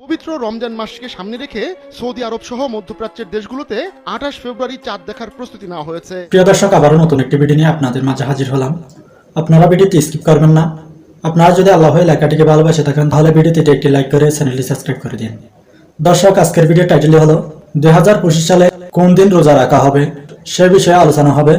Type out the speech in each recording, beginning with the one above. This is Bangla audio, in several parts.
পবিত্র রমজান মাসকে সামনে রেখে সৌদি আরব সহ মধ্যপ্রাচ্যের দেশগুলোতে 28 ফেব্রুয়ারি চাঁদ দেখার প্রস্তুতি নেওয়া হয়েছে। প্রিয় দর্শক, আবারও নতুন একটি ভিডিও নিয়ে আপনাদের মাঝে হাজির হলাম। আপনারা ভিডিওটি স্কিপ করবেন না। আপনারা যদি আল্লাহর লেখাটিকে ভালোবাসে থাকেন তাহলে ভিডিওতে একটি লাইক করে চ্যানেলটি সাবস্ক্রাইব করে দিন। দর্শক, আজকের ভিডিও টাইটেলই হলো 2025 সালে কোন দিন রোজা রাখা হবে সে বিষয়ে আলোচনা হবে।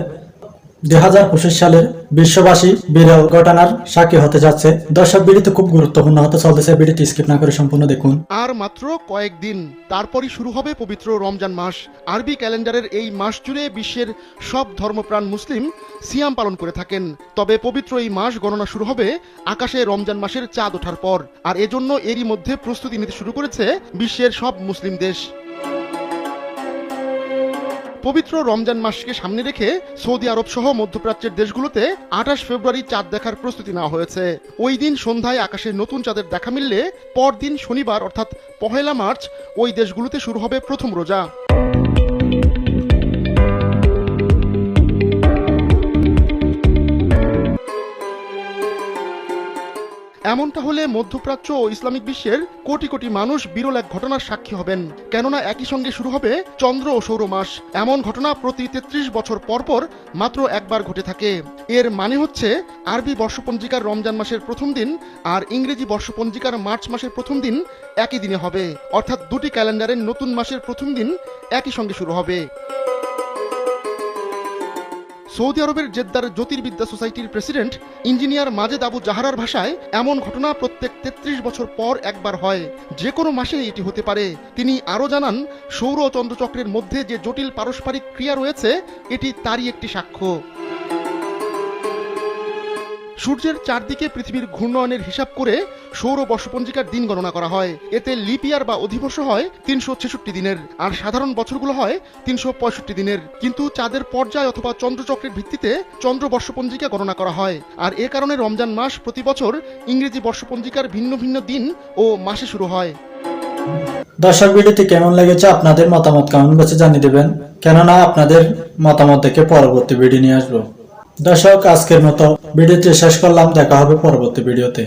2025 সালের বিশ্ববাসী বিরল ঘটনার সাক্ষী হতে যাচ্ছে। দর্শক, ভিডিওতে খুব গুরুত্বপূর্ণ হতে চলতেছে, ভিডিওটি স্কিপ না করে সম্পূর্ণ দেখুন। আর মাত্র কয়েকদিন তারপরই শুরু হবে পবিত্র রমজান মাস। আরবি ক্যালেন্ডারের এই মাস জুড়ে বিশ্বের সব ধর্মপ্রাণ মুসলিম সিয়াম পালন করে থাকেন। তবে পবিত্র এই মাস গণনা শুরু হবে আকাশে রমজান মাসের চাঁদ ওঠার পর, আর এজন্য এরই মধ্যে প্রস্তুতি নিতে শুরু করেছে বিশ্বের সব মুসলিম দেশ। পবিত্র রমজান মাসকে সামনে রেখে সৌদি আরব সহ মধ্যপ্রাচ্যের দেশগুলোতে 28 ফেব্রুয়ারি চাঁদ দেখার প্রস্তুতি নেওয়া হয়েছে। ওই দিন সন্ধ্যায় আকাশে নতুন চাঁদের দেখা মিললে পরদিন শনিবার অর্থাৎ 1 মার্চ ওই দেশগুলোতে শুরু হবে প্রথম রোজা। এমনটা হলে মধ্যপ্রাচ্য ও ইসলামিক বিশ্বের কোটি কোটি মানুষ বিরল এক ঘটনার সাক্ষী হবেন, কেননা একই সঙ্গে শুরু হবে চন্দ্র ও সৌর মাস। এমন ঘটনা প্রতি 33 বছর পর পর মাত্র একবার ঘটে থাকে। এর মানে হচ্ছে আরবি বর্ষপঞ্জিকার রমজান মাসের প্রথম দিন আর ইংরেজি বর্ষপঞ্জিকার মার্চ মাসের প্রথম দিন একই দিনে হবে, অর্থাৎ দুটি ক্যালেন্ডারের নতুন মাসের প্রথম দিন একই সঙ্গে শুরু হবে। সৌদি আরবের জেদ্দার জ্যোতির্বিদ্যা সোসাইটির প্রেসিডেন্ট ইঞ্জিনিয়ার মাজেদ আবু জাহারার ভাষায়, এমন ঘটনা প্রত্যেক 33 বছর পর একবার হয়, যে কোনো মাসে এটি হতে পারে। তিনি আরও জানান, সৌর ও চন্দ্রচক্রের মধ্যে যে জটিল পারস্পরিক ক্রিয়া রয়েছে এটি তারই একটি সাক্ষ্য। সূর্যের চারদিকে পৃথিবীর ঘূর্ণয়নের হিসাব করে সৌর বর্ষপঞ্জিকার দিন গণনা করা হয়। এতে লিপ ইয়ার বা অধিবর্ষ হয় 366 দিনের, আর সাধারণ বছরগুলো হয় 365 দিনের। কিন্তু চাঁদের পর্যায় অথবা চন্দ্রচক্রের ভিত্তিতে চন্দ্র বর্ষপঞ্জিকা গণনা করা হয়, আর এ কারণে রমজান মাস প্রতি বছর ইংরেজি বর্ষপঞ্জিকার ভিন্ন ভিন্ন দিন ও মাসে শুরু হয়। দর্শক, ভিডিওটি কেমন লেগেছে আপনাদের মতামত কমেন্ট বক্সে জানিয়ে দেবেন, কেননা আপনাদের মতামত দেখে পরবর্তী ভিডিও নিয়ে আসবো। দর্শক, আজকের মতো ভিডিওটি শেষ করলাম। দেখা হবে পরবর্তী ভিডিওতে।